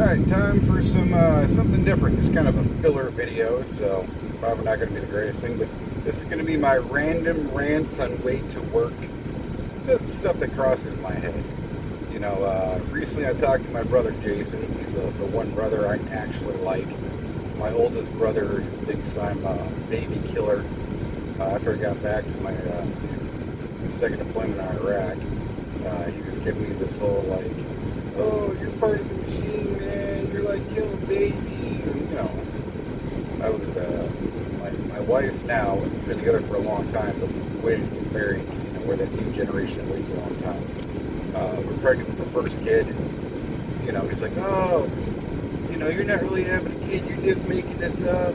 Alright, time for some something different. Just kind of a filler video, so probably not going to be the greatest thing, but this is going to be my random rants on way to work. Stuff that crosses my head. Recently I talked to my brother Jason. He's the one brother I actually like. My oldest brother thinks I'm a baby killer. After I got back from my second deployment in Iraq, he was giving me this whole like, oh, you're part of the machine, man. You're like killing babies. And, I was my wife now. We've been together for a long time, but we waited to get married because we're that new generation that waits a long time. We're pregnant with the first kid. He's like, oh, you're not really having a kid. You're just making this up.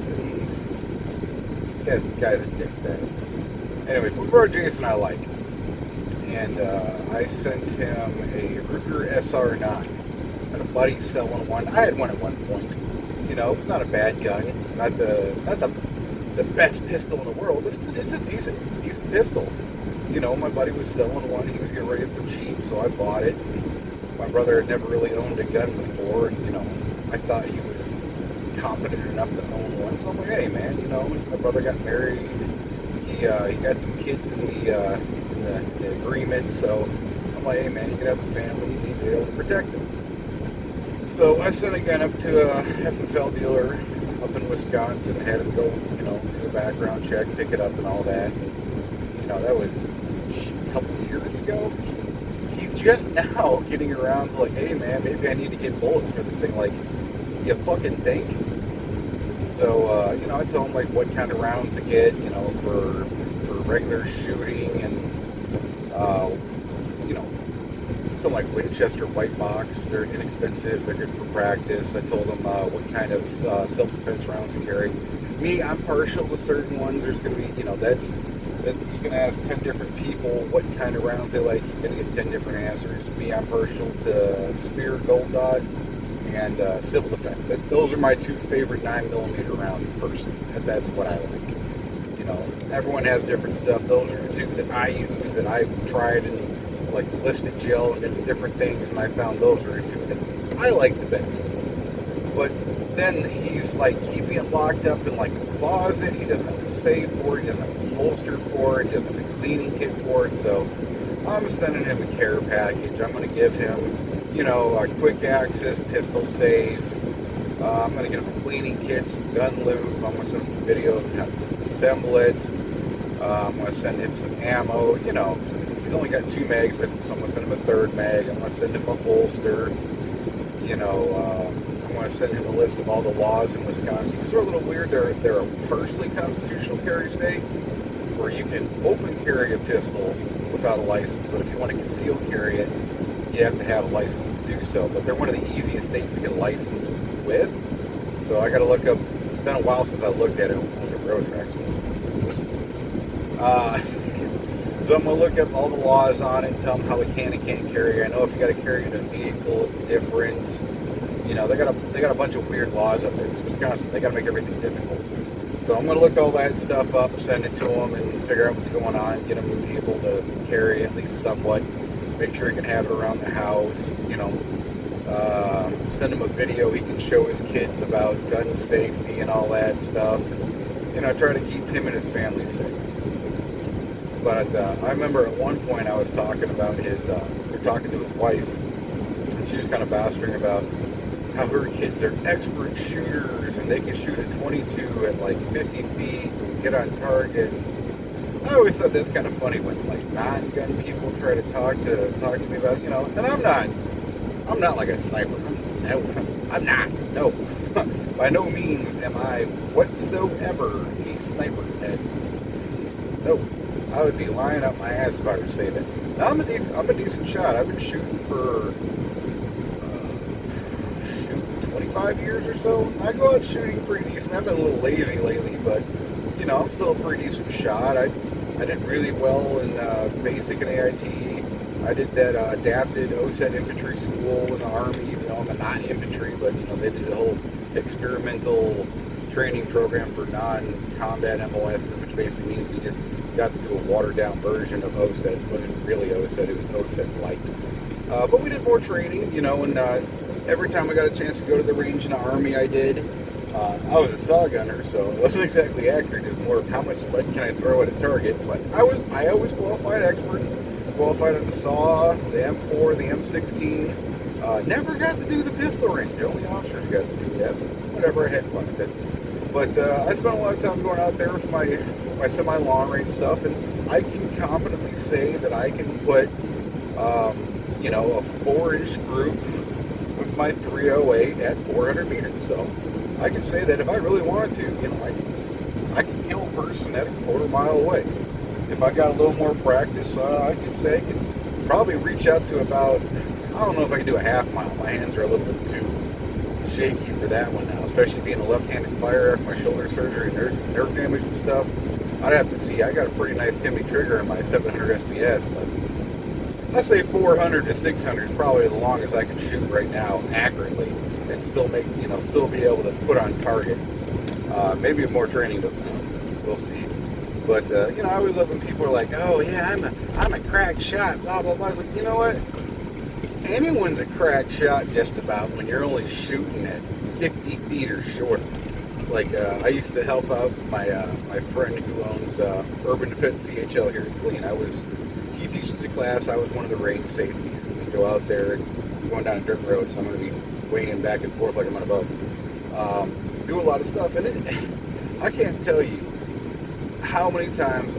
And guy's a dickbag. Anyways, my brother Jason I like. And I sent him a Ruger SR9. I had a buddy selling one. I had one at one point. It's not a bad gun. Not the best pistol in the world, but it's a decent pistol. My buddy was selling one. He was getting ready for cheap, so I bought it. My brother had never really owned a gun before, and I thought he was competent enough to own one. So I'm like, hey man, my brother got married. He got some kids in the agreement, so I'm like, hey man, you can have a family, you need to be able to protect him. So I sent a gun up to a FFL dealer up in Wisconsin, had him go, do a background check, pick it up and all that. That was a couple of years ago. He's just now getting around to like, hey man, maybe I need to get bullets for this thing. Like, you fucking think? So, I tell him like what kind of rounds to get, for regular shooting and, something like Winchester white box. They're inexpensive. They're good for practice. I told them what kind of self-defense rounds to carry. Me, I'm partial to certain ones. There's going to be, that you can ask 10 different people what kind of rounds they like. You're going to get 10 different answers. Me, I'm partial to Spear, Gold Dot, and civil defense. Those are my two favorite 9mm rounds personally. That's what I like. Everyone has different stuff. Those are the two that I use, that I've tried and like ballistic gel against different things, and I found those are the two that I like the best. But then he's like keeping it locked up in like a closet. He doesn't have a safe for it. He doesn't have a holster for it. He doesn't have a cleaning kit for it. So I'm sending him a care package. I'm going to give him, a quick access pistol safe. I'm going to get him a cleaning kit, some gun lube. I'm going to send some videos of how to assemble it. I'm going to send him some ammo. He's only got 2 mags with him, so I'm going to send him a 3rd mag. I'm going to send him a holster. I'm going to send him a list of all the laws in Wisconsin. These are a little weird. They're a partially constitutional carry state where you can open carry a pistol without a license, but if you want to conceal carry it, you have to have a license to do so. But they're one of the easiest states to get a license with. So I got to look up. It's been a while since I looked at it on the road tracks. So I'm going to look up all the laws on it and tell them how we can and can't carry. I know if you got to carry in a vehicle, it's different. They got a bunch of weird laws up there. It's Wisconsin. They got to make everything difficult. So I'm going to look all that stuff up, send it to them, and figure out what's going on. Get them able to carry at least somewhat. Make sure he can have it around the house. Send him a video he can show his kids about gun safety and all that stuff. And, try to keep him and his family safe. But I remember at one point I was talking about talking to his wife, and she was kind of bastering about how her kids are expert shooters and they can shoot a 22 at like 50 feet and get on target. I always thought that's kind of funny when like non-gun people try to talk to me about, and I'm not like a sniper. I'm not. No. By no means am I whatsoever a sniper head. No. I would be lying up my ass if I were to say that. Now, I'm a decent shot. I've been shooting for 25 years or so. I go out shooting pretty decent. I've been a little lazy lately, but I'm still a pretty decent shot. I did really well in basic and AIT. I did that adapted OSET infantry school in the Army. I'm not infantry, but they did the whole experimental training program for non-combat MOSs, which basically means we just got to do a watered-down version of OSET. It wasn't really OSET, it was OSET light. But we did more training, and every time I got a chance to go to the range in the Army, I did. I was a saw gunner, so it wasn't exactly accurate. It's more of how much lead can I throw at a target. But I always qualified expert. Qualified on the saw, the M4, the M16. Never got to do the pistol range. Only officers got to do that. But whatever, I had fun with it. But I spent a lot of time going out there with my semi-long range stuff, and I can confidently say that I can put, a 4-inch group with my 308 at 400 meters. So I can say that if I really wanted to, I can kill a person at a quarter-mile away. If I got a little more practice, I could say I could probably reach out to about, I don't know if I can do a half mile. My hands are a little bit too shaky for that one now, especially being a left-handed firer after my shoulder surgery, nerve damage and stuff. I'd have to see. I got a pretty nice Timmy trigger in my 700 SPS, but let's say 400 to 600 is probably the longest I can shoot right now accurately and still still be able to put on target. Maybe more training, but we'll see. But I always love when people are like, "Oh yeah, I'm a crack shot," blah blah blah. I was like, you know what? Anyone's a crack shot just about when you're only shooting at 50 feet or shorter. Like I used to help out my friend who owns Urban Defense CHL here in Killeen. He teaches the class. I was one of the range safeties. And we go out there and going down a dirt road, so I'm going to be weighing back and forth like I'm on a boat. Do a lot of stuff, and I can't tell you how many times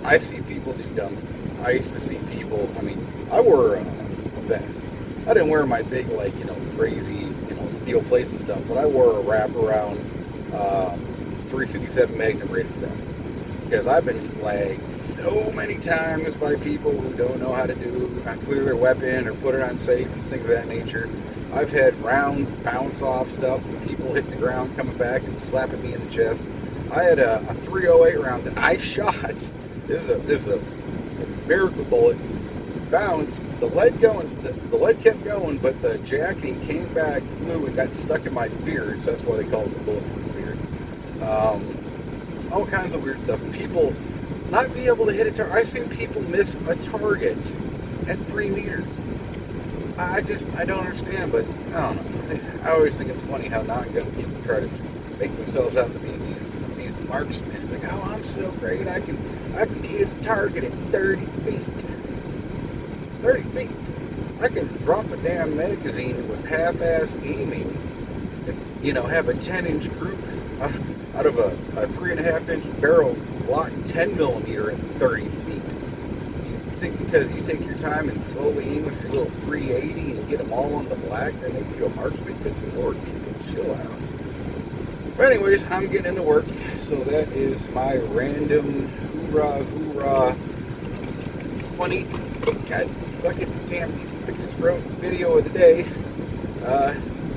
I see people do dumb stuff. I used to see people, I wore a vest. I didn't wear my big, crazy, steel plates and stuff, but I wore a wraparound 357 Magnum rated vest. Because I've been flagged so many times by people who don't know how to clear their weapon or put it on safe and things of that nature. I've had rounds bounce off stuff and people hitting the ground, coming back and slapping me in the chest. I had a 308 round that I shot. This is a miracle bullet. Bounced. The lead kept going, but the jacketing came back, flew, and got stuck in my beard. So that's why they call it the bulletproof beard. All kinds of weird stuff. And people not be able to hit a target. I've seen people miss a target at 3 meters. I don't understand, but I don't know. I always think it's funny how non-gun people try to make themselves out to be these marksmen. Like, oh, I'm so great, I can hit a target at 30 feet. 30 feet. I can drop a damn magazine with half-ass aiming and, have a 10-inch group out of a 3.5-inch barrel Glock 10 millimeter at 30 feet. You think because you take your time and slowly aim with your little 380 and get them all on the black, that makes you a marksman? Good Lord, people, chill out. But anyways, I'm getting into work, so that is my random hoorah, funny, God, fucking damn, fix this road video of the day.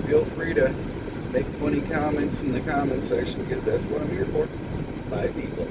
Feel free to make funny comments in the comment section, because that's what I'm here for. Bye, people.